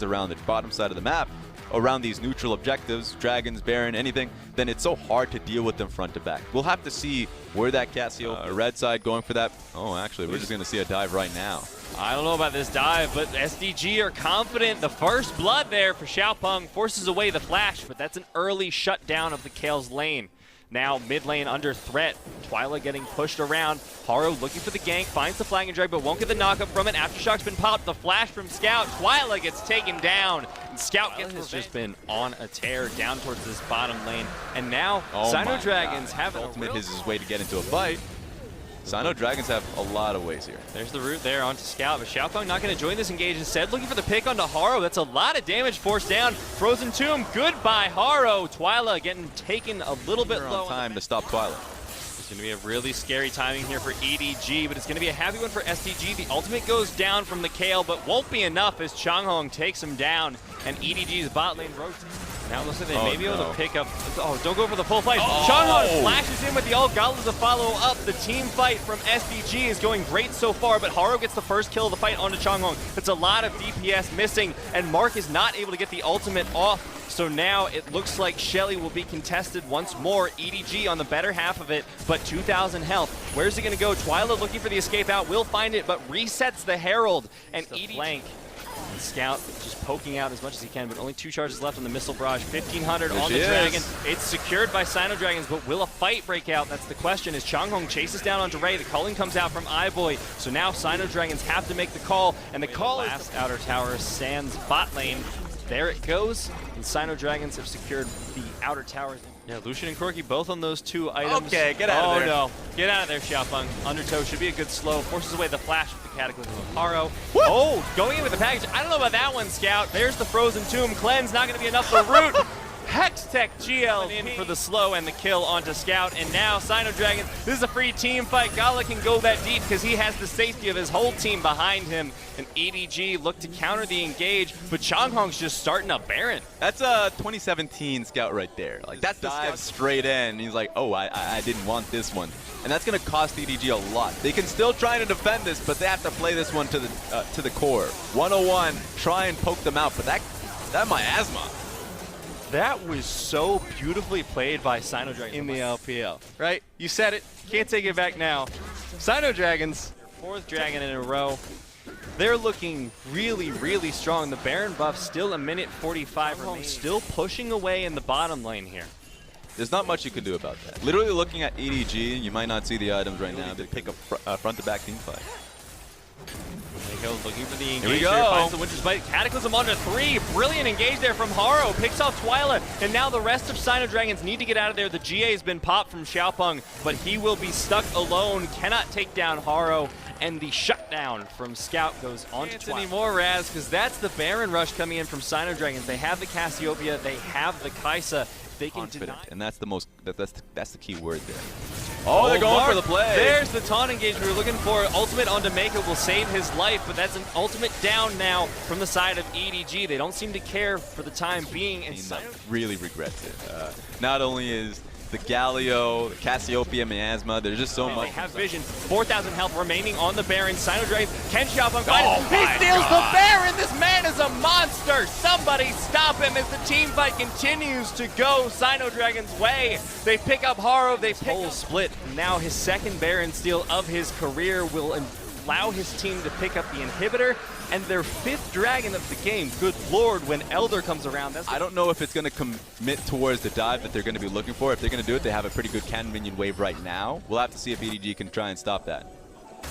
around the bottom side of the map, around these neutral objectives, dragons, baron, anything, then it's so hard to deal with them front to back. We'll have to see where that Cassiopeia red side going for that. Oh, actually, we're just going to see a dive right now. I don't know about this dive, but SDG are confident. The first blood there for Xiaopeng forces away the flash, but that's an early shutdown of the Kale's lane. Now mid lane under threat. Twyla getting pushed around. Haro looking for the gank, finds the flagging drag, but won't get the knockup from it. Aftershock's been popped. The flash from Scout. Twyla gets taken down. And Scout has just been on a tear down towards this bottom lane. And now Sino Dragons have ultimate is his way to get into a fight. Sino Dragons have a lot of ways here. There's the route there onto Scout, but Xiaopeng not going to join this engage. Instead, looking for the pick onto Haro. That's a lot of damage forced down. Frozen Tomb, goodbye Haro. Twyla getting taken a little bit low. On time to stop Twyla. It's going to be a really scary timing here for EDG, but it's going to be a happy one for SDG. The ultimate goes down from the Kale, but won't be enough as Changhong takes him down, and EDG's bot lane rotates. Now it looks like they may be able to pick up. Oh, don't go for the full fight. Changhong flashes in with the All Galas to follow up. The team fight from SDG is going great so far, but Haro gets the first kill of the fight onto Changhong. That's a lot of DPS missing, and Mark is not able to get the ultimate off. So now it looks like Shelly will be contested once more. EDG on the better half of it, but 2,000 health. Where's it going to go? Twyla looking for the escape out, will find it, but resets the Herald. And EDG flank. And Scout just poking out as much as he can, but only 2 charges left on the missile barrage. 1,500 on the Dragon. It's secured by Sino Dragons, but will a fight break out? That's the question. As Changhong chases down onto Ray, the calling comes out from iBoy. So now Sino Dragons have to make the call, and the call is last outer tower, Sans bot lane. There it goes, and Sino Dragons have secured the outer tower. Yeah, Lucian and Corki both on those 2 items. Okay, get out of there. Oh no, get out of there, Xiaopeng. Undertow should be a good slow. Forces away the flash with the Cataclysm of Haro. Woo! Oh, going in with the package. I don't know about that one, Scout. There's the Frozen Tomb. Cleanse, not going to be enough for Root. Hextech GL in for the slow and the kill onto Scout, and now Sino Dragons, this is a free team fight. Gala can go that deep because he has the safety of his whole team behind him, and EDG look to counter the engage, but Changhong's just starting a Baron. That's a 2017 Scout right there. Like, that's the dive straight in. He's like, oh, I didn't want this one. And that's going to cost EDG a lot. They can still try to defend this, but they have to play this one to the core. 101, try and poke them out, but that miasma. That was so beautifully played by Sino Dragons in the LPL, right? You said it. Can't take it back now. Sino Dragons, 4th dragon in a row. They're looking really, really strong. The Baron buff still a minute 45 remaining. Still pushing away in the bottom lane here. There's not much you can do about that. Literally looking at EDG, you might not see the items right now. They pick a front-to-back team fight. There we go, looking for the engage. Here we go. Finds the Winter's Bite. Cataclysm onto 3. Brilliant engage there from Haro. Picks off Twyla. And now the rest of Sino Dragons need to get out of there. The GA has been popped from Xiaopeng, but he will be stuck alone. Cannot take down Haro. And the shutdown from Scout goes on to Twyla. Anymore, Raz, because that's the Baron rush coming in from Sino Dragons. They have the Cassiopeia. They have the Kaisa. They can confident, and that's the most. That's the key word there. Oh, they're going for the play. There's the taunt engage we were looking for. Ultimate on Jamaica will save his life, but that's an ultimate down now from the side of EDG. They don't seem to care for the time being. And really regrets it. Not only is the Galio, the Cassiopeia, Miasma, there's just so much. They have vision. 4,000 health remaining on the Baron. Sino Dragons, can Xiaopeng find it? He steals the Baron! This man is a monster! Somebody stop him as the team fight continues to go Sino Dragons' way. They pick up Haro, they pick up split. Now his 2nd Baron steal of his career will allow his team to pick up the inhibitor and their 5th dragon of the game. Good lord, when Elder comes around. I don't know if it's going to commit towards the dive that they're going to be looking for. If they're going to do it, they have a pretty good cannon minion wave right now. We'll have to see if EDG can try and stop that.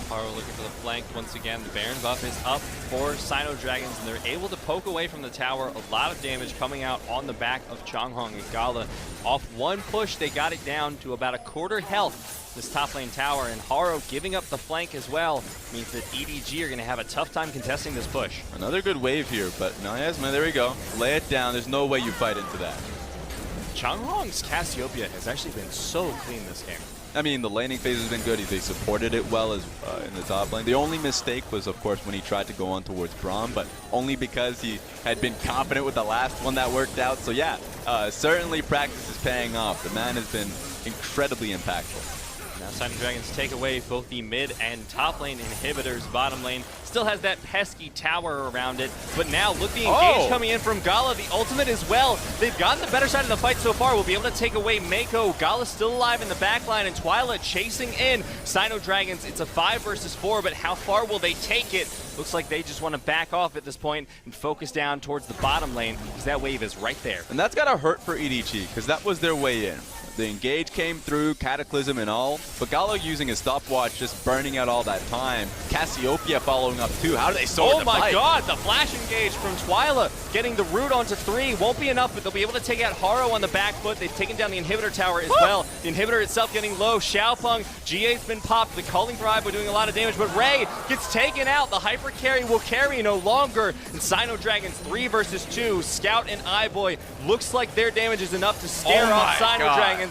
Haro looking for the flank once again. The Baron buff is up for Sino Dragons, and they're able to poke away from the tower. A lot of damage coming out on the back of Changhong and Gala. Off one push, they got it down to about a 1/4 health. This top lane tower, and Haro giving up the flank as well means that EDG are going to have a tough time contesting this push. Another good wave here, but Miasma, there we go. Lay it down. There's no way you fight into that. Changhong's Cassiopeia has actually been so clean this game. I mean, the laning phase has been good. They supported it well as in the top lane. The only mistake was, of course, when he tried to go on towards Braum, but only because he had been confident with the last one that worked out. So yeah, certainly practice is paying off. The man has been incredibly impactful. Now Sino Dragons take away both the mid and top lane inhibitors. Bottom lane still has that pesky tower around it. But now look, the engage coming in from Gala, the ultimate as well. They've gotten the better side of the fight so far. Will be able to take away Mako. Gala's still alive in the backline, and Twyla chasing in. Sino Dragons, it's a 5 versus 4, but how far will they take it? Looks like they just want to back off at this point and focus down towards the bottom lane, because that wave is right there. And that's gotta hurt for EDG, because that was their way in. The engage came through, Cataclysm and all, but Gallo using his stopwatch, just burning out all that time. Cassiopeia following up too. How do they sword the fight? Oh my god, the flash engage from Twyla, getting the root onto 3. Won't be enough, but they'll be able to take out Haro on the back foot. They've taken down the inhibitor tower as well. The inhibitor itself getting low. Xiaopeng, GA's been popped. The calling for Ivo doing a lot of damage, but Ray gets taken out. The hyper carry will carry no longer. And Sino Dragons 3 versus 2. Scout and iBoy, looks like their damage is enough to scare off Sino Dragons.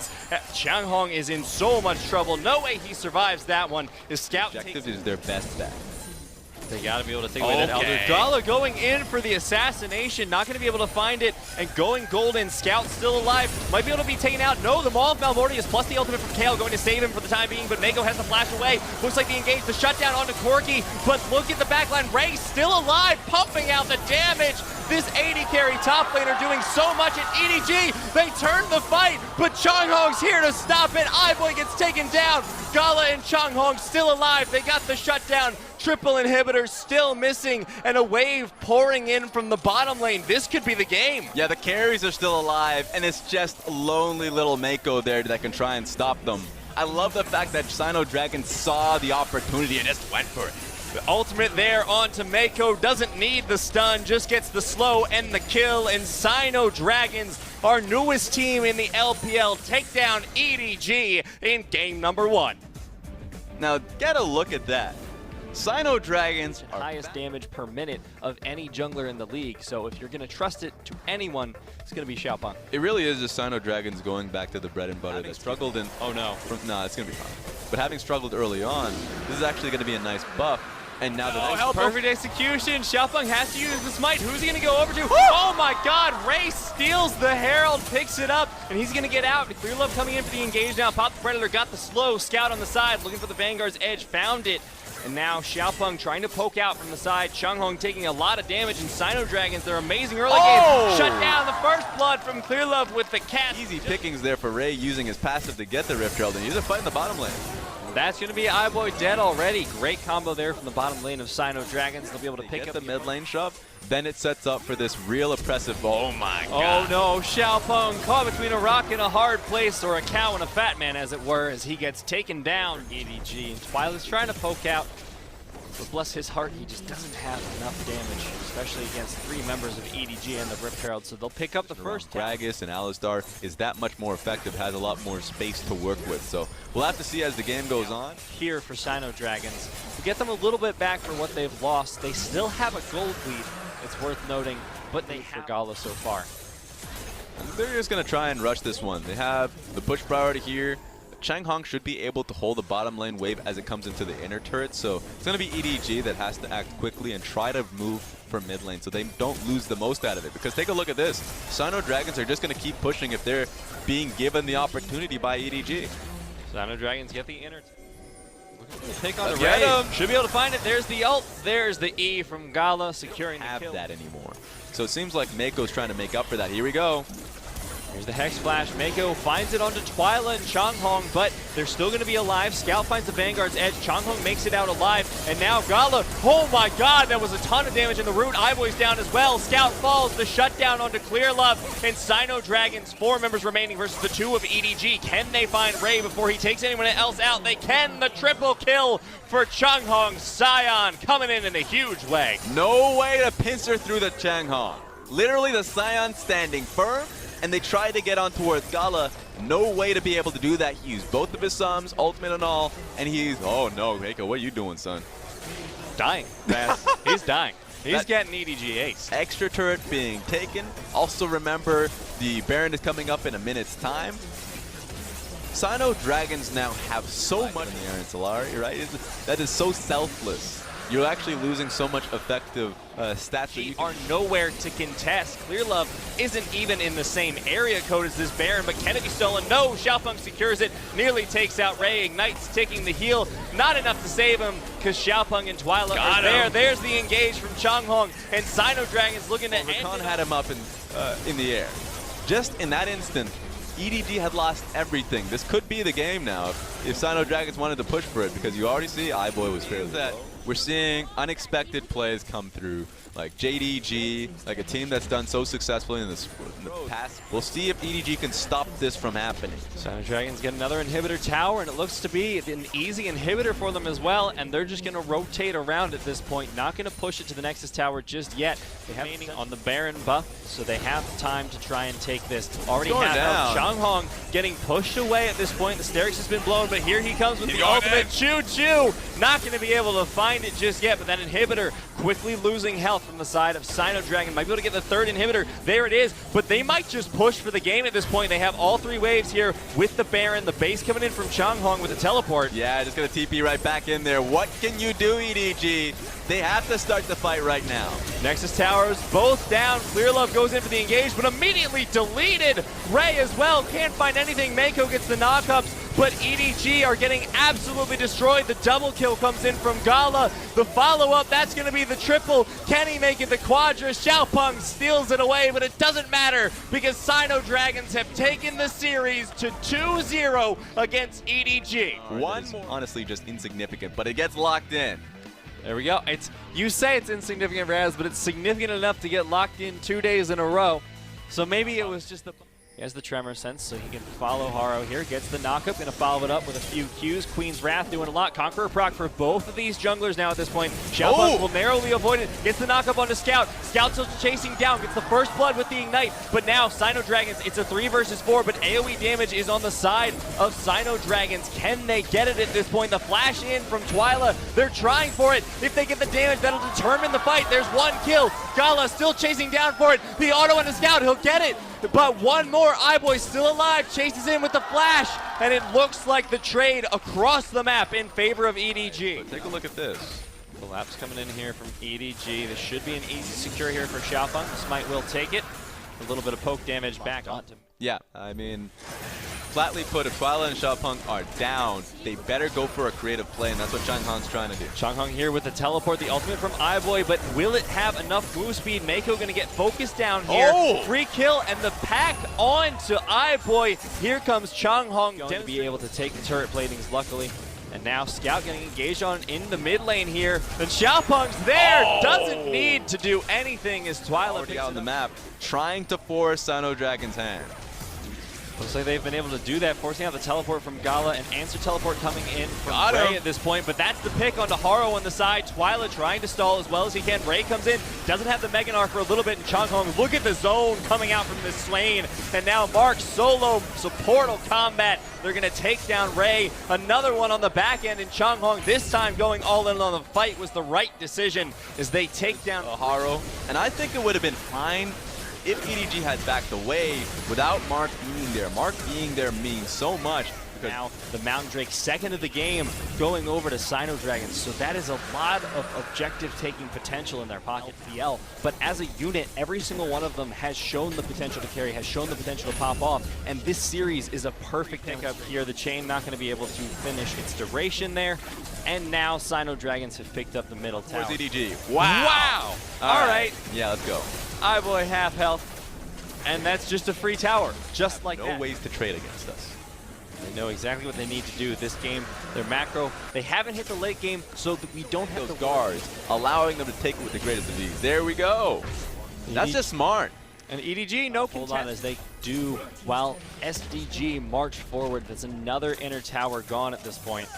Changhong is in so much trouble. No way he survives that one. His Scout Objective is their best bet. They gotta be able to take away that Elder. Gala going in for the assassination, not gonna be able to find it, and going golden. Scout still alive, might be able to be taken out. No, the Maul of Malmortius plus the ultimate from Kale going to save him for the time being, but Mako has to flash away. Looks like the engage, the shutdown onto Corki, but look at the backline. Ray still alive, pumping out the damage. This AD carry top laner doing so much at EDG. They turned the fight, but Changhong's here to stop it. iBoy gets taken down. Gala and Changhong still alive. They got the shutdown. Triple inhibitors still missing, and a wave pouring in from the bottom lane. This could be the game. Yeah, the carries are still alive, and it's just lonely little Mako there that can try and stop them. I love the fact that Sino Dragon saw the opportunity and just went for it. The ultimate there onto Mako, doesn't need the stun, just gets the slow and the kill, and Sino Dragons, our newest team in the LPL, take down EDG in game number 1. Now, get a look at that. Sino Dragons are highest damage per minute of any jungler in the league, so if you're going to trust it to anyone, it's going to be Xiaopeng. It really is just Sino Dragons going back to the bread and butter. They struggled in... Oh no. Nah, it's going to be fine. But having struggled early on, this is actually going to be a nice buff. And now the perfect execution. Xiaopeng has to use the smite. Who's he going to go over to? Oh my god, Ray steals the Herald, picks it up, and he's going to get out. Clear Love coming in for the engage now. Pop the Predator, got the slow. Scout on the side, looking for the Vanguard's edge, found it. And now Xiaopeng trying to poke out from the side. Changhong taking a lot of damage, and Sino Dragons, their amazing early game. Shut down the first blood from Clear Love with the cast. Easy pickings there for Ray, using his passive to get the Rift Herald, and he's fighting the bottom lane. That's going to be iBoy dead already. Great combo there from the bottom lane of Sino Dragons. They'll be able to pick up the mid lane shove. Then it sets up for this real oppressive ball. Oh my god. Oh no, Xiaopeng caught between a rock and a hard place, or a cow and a fat man as it were, as he gets taken down. EDG. And Twyla's trying to poke out. But bless his heart, he just doesn't have enough damage, especially against 3 members of EDG and the Rift Herald, so they'll pick up the first. Gragas and Alistar is that much more effective, has a lot more space to work with, so we'll have to see as the game goes on. Here for Sino Dragons, to get them a little bit back for what they've lost, they still have a gold lead, it's worth noting, but they have Gala so far. They're just going to try and rush this one. They have the push priority here. Changhong should be able to hold the bottom lane wave as it comes into the inner turret, so it's going to be EDG that has to act quickly and try to move for mid lane so they don't lose the most out of it. Because take a look at this. Sino Dragons are just going to keep pushing if they're being given the opportunity by EDG. Sino Dragons get the inner. Pick on the Ray. Should be able to find it. There's the ult. There's the E from Gala securing the kill. That anymore. So it seems like Mako's trying to make up for that. Here we go. Here's the Hex Flash. Mako finds it onto Twyla and Changhong, but they're still going to be alive. Scout finds the Vanguard's edge. Changhong makes it out alive. And now Gala, oh my god, that was a ton of damage in the root. iBoy's down as well. Scout falls, the shutdown onto Clear Love. And Sino Dragons, 4 members remaining versus the 2 of EDG. Can they find Ray before he takes anyone else out? They can. The triple kill for Changhong. Sion coming in a huge way. No way to pincer through the Changhong. Literally the Sion standing firm. And they tried to get on towards Gala. No way to be able to do that. He used both of his sums, ultimate and all, and he's, oh no, Mako, what are you doing, son? Dying. He's dying. He's getting EDG ace. Extra turret being taken. Also remember, the Baron is coming up in a minute's time. Sino Dragons now have so much in the Aaron Solari, right? That is so selfless. you're actually losing so much effective stats. They are nowhere to contest. Clearlove isn't even in the same area code as this Baron, but can it be stolen? No, Xiaopeng secures it, nearly takes out Ray, ignites, taking the heal. Not enough to save him, because Xiaopeng and Twyla are there. There's the engage from Changhong, and Sino Dragon's looking to end it. Rakan had him up in the air. Just in that instant, EDG had lost everything. This could be the game now if Sino Dragons wanted to push for it, because you already see iBoy was fairly that. We're seeing unexpected plays come through, like JDG, like a team that's done so successfully in the past. We'll see if EDG can stop this from happening. Sino Dragons get another inhibitor tower, and it looks to be an easy inhibitor for them as well, and they're just going to rotate around at this point, not going to push it to the Nexus tower just yet. They have remaining on the Baron buff, so they have time to try and take this. Already have Changhong getting pushed away at this point. The Sterix has been blown, but here he comes with the ultimate choo-choo. Not going to be able to find it just yet, but that inhibitor quickly losing health from the side of Sino Dragon. Might be able to get the third inhibitor. There it is, but they might just push for the game at this point. They have all three waves here with the Baron. The base coming in from Changhong with the teleport. Yeah, just gonna TP right back in there. What can you do, EDG? They have to start the fight right now. Nexus towers both down. Clearlove goes in for the engage, but immediately deleted. Ray as well, can't find anything. Mako gets the knockups, but EDG are getting absolutely destroyed. The double kill comes in from Gala. The follow-up, that's going to be the triple. Can he make it the quadra? Xiaopeng steals it away, but it doesn't matter because Sino Dragons have taken the series to 2-0 against EDG. One more, honestly, just insignificant, but it gets locked in. There we go. You say it's insignificant, Raz, but it's significant enough to get locked in 2 days in a row. So maybe it was just the... He has the tremor sense, so he can follow Haro here. Gets the knockup, gonna follow it up with a few Qs. Queen's Wrath doing a lot. Conqueror proc for both of these junglers now at this point. Xiaopeng will narrowly avoid it. Gets the knockup onto Scout. Scout still chasing down. Gets the first blood with the Ignite. But now Sino Dragons, it's a 3 versus 4, but AoE damage is on the side of Sino Dragons. Can they get it at this point? The flash in from Twyla. They're trying for it. If they get the damage, that'll determine the fight. There's one kill. Gala still chasing down for it. The auto on the Scout. He'll get it. But one more, iBoy still alive, chases in with the flash, and it looks like the trade across the map in favor of EDG. But take a look at this. Collapse coming in here from EDG. This should be an easy secure here for Xiaopeng. Smite will take it. A little bit of poke damage back onto. Yeah, I mean, flatly put, if Twyla and Xiaopeng are down, they better go for a creative play, and that's what Changhong's trying to do. Changhong here with the teleport, the ultimate from iBoy, but will it have enough move speed? Mako gonna get focused down here. Free kill, and the pack on to iBoy. Here comes Changhong. Going to be able to take the turret platings, luckily. And now Scout getting engaged on in the mid lane here. And Xiaopeng's there, doesn't need to do anything as Twyla already out on the map, trying to force Sino Dragon's hand. Looks like they've been able to do that, forcing out the teleport from Gala, and answer teleport coming in from Ray at this point. But that's the pick onto Haro on the side. Twyla trying to stall as well as he can. Ray comes in, doesn't have the Meganar for a little bit, and Changhong, look at the zone coming out from this Swain. And now Mark solo supportal combat. They're going to take down Ray. Another one on the back end, and Changhong this time going all in on the fight was the right decision as they take down Haro. And I think it would have been fine if EDG had backed away without Mark being there. Mark being there means so much. Now the Mountain Drake, second of the game, going over to Sino Dragons. So that is a lot of objective-taking potential in their pocket, LPL. But as a unit, every single one of them has shown the potential to carry, has shown the potential to pop off. And this series is a perfect pickup here. The chain not going to be able to finish its duration there. And now Sino Dragons have picked up the middle tower. Where's EDG? Wow! All right. Yeah, let's go. iBoy half health. And that's just a free tower, just like that. No ways to trade against us. They know exactly what they need to do this game. Their macro, they haven't hit the late game, so that we don't have those guards, allowing them to take it with the greatest of ease. There we go. That's just smart. And EDG, no contest. Hold on as they do, while SDG march forward. That's another inner tower gone at this point.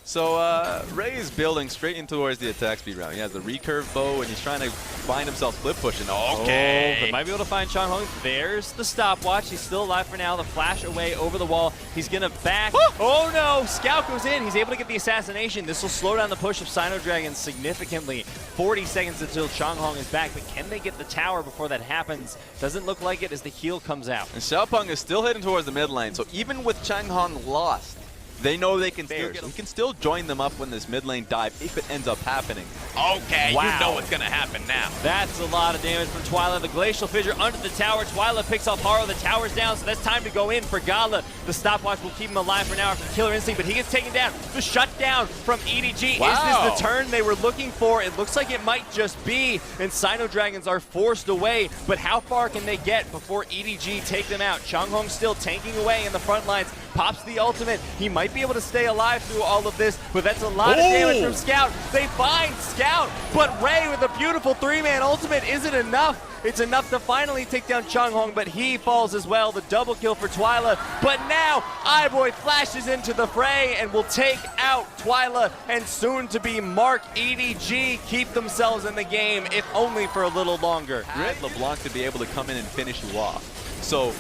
So Ray is building straight in towards the attack speed round. He has the recurve bow, and he's trying to find himself split pushing. Okay. But might be able to find Changhong. There's the stopwatch. He's still alive for now. The flash away over the wall. He's going to back. Oh no! Scout goes in. He's able to get the assassination. This will slow down the push of Sino Dragons significantly. 40 seconds until Changhong is back, but can they get the tower before that happens? Doesn't look like it as the heal comes out. And Xiaopeng is still heading towards the mid lane, so even with Changhong lost, They know they can still get, we can still join them up when this mid lane dive if it ends up happening. Okay, wow. You know what's gonna happen now. That's a lot of damage from Twyla. The Glacial Fissure under the tower. Twyla picks off Haro. The tower's down, so that's time to go in for Gala. The stopwatch will keep him alive for now after Killer Instinct, but he gets taken down. The shutdown from EDG. Wow. Is this the turn they were looking for? It looks like it might just be, and Sino Dragons are forced away, but how far can they get before EDG take them out? Changhong still tanking away in the front lines. Pops the ultimate. He might be able to stay alive through all of this, but that's a lot of damage from Scout. They find Scout, but Ray with a beautiful 3-man ultimate isn't enough. It's enough to finally take down Changhong, but he falls as well. The double kill for Twyla, but now iBoy flashes into the fray and will take out Twyla and soon to be Mark. EDG keep themselves in the game, if only for a little longer. LeBlanc to be able to come in and finish you off. So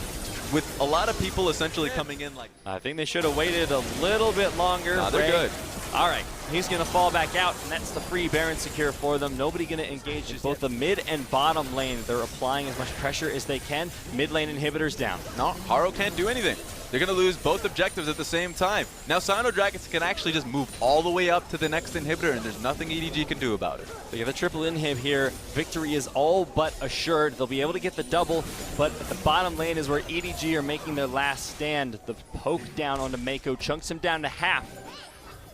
with a lot of people essentially coming in like... I think they should have waited a little bit longer. Nah, they're good. All right, he's going to fall back out, and that's the free Baron secure for them. Nobody going to engage in both the mid and bottom lane. They're applying as much pressure as they can. Mid lane inhibitors down. No, Haro can't do anything. They're going to lose both objectives at the same time. Now Sino Dragons can actually just move all the way up to the next inhibitor, and there's nothing EDG can do about it. So you have a triple inhib here. Victory is all but assured. They'll be able to get the double, but at the bottom lane is where EDG are making their last stand. The poke down onto Mako chunks him down to half.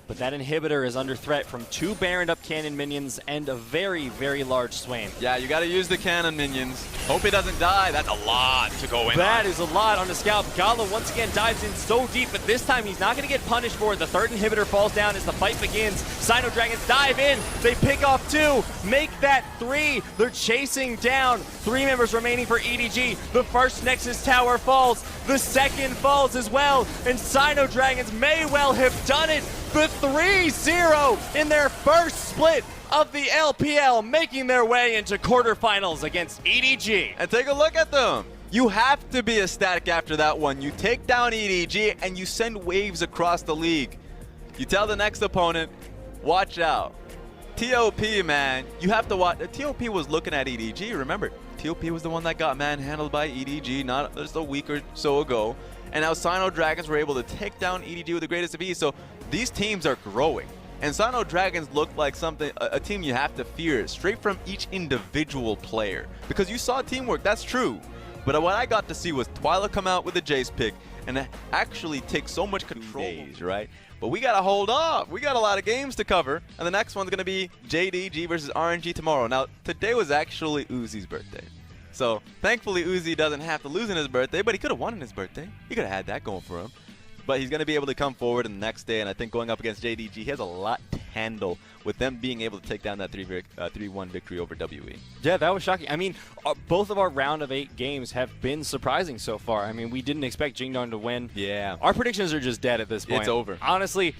But that inhibitor is under threat from 2 Baroned up cannon minions and a very, very large Swain. Yeah, you got to use the cannon minions. Hope he doesn't die. That's a lot to go in. That is a lot on the Scout. Gala once again dives in so deep, but this time he's not going to get punished for it. The third inhibitor falls down as the fight begins. Sino Dragons dive in. They pick off 2, make that 3. They're chasing down 3 members remaining for EDG. The first Nexus tower falls. The second falls as well. And Sino Dragons may well have done it. The 3-0 in their first split of the LPL, making their way into quarterfinals against EDG. And take a look at them. You have to be ecstatic after that one. You take down EDG and you send waves across the league. You tell the next opponent, watch out. TOP, man, you have to watch. TOP was looking at EDG. Remember, TOP was the one that got manhandled by EDG not just a week or so ago. And now Sino Dragons were able to take down EDG with the greatest of ease. So these teams are growing. And Sino Dragons look like something, a team you have to fear straight from each individual player. Because you saw teamwork, that's true. But what I got to see was Twyla come out with a Jace pick and actually take so much control, right? But we got to hold off. We got a lot of games to cover. And the next one's going to be JDG versus RNG tomorrow. Now, today was actually Uzi's birthday. So, thankfully, Uzi doesn't have to lose in his birthday, but he could have won in his birthday. He could have had that going for him. But he's going to be able to come forward in the next day, and I think going up against JDG, he has a lot to handle with them being able to take down that 3-1 victory over WE. Yeah, that was shocking. I mean, both of our round of 8 games have been surprising so far. I mean, we didn't expect Jingdong to win. Yeah. Our predictions are just dead at this point. It's over. Honestly,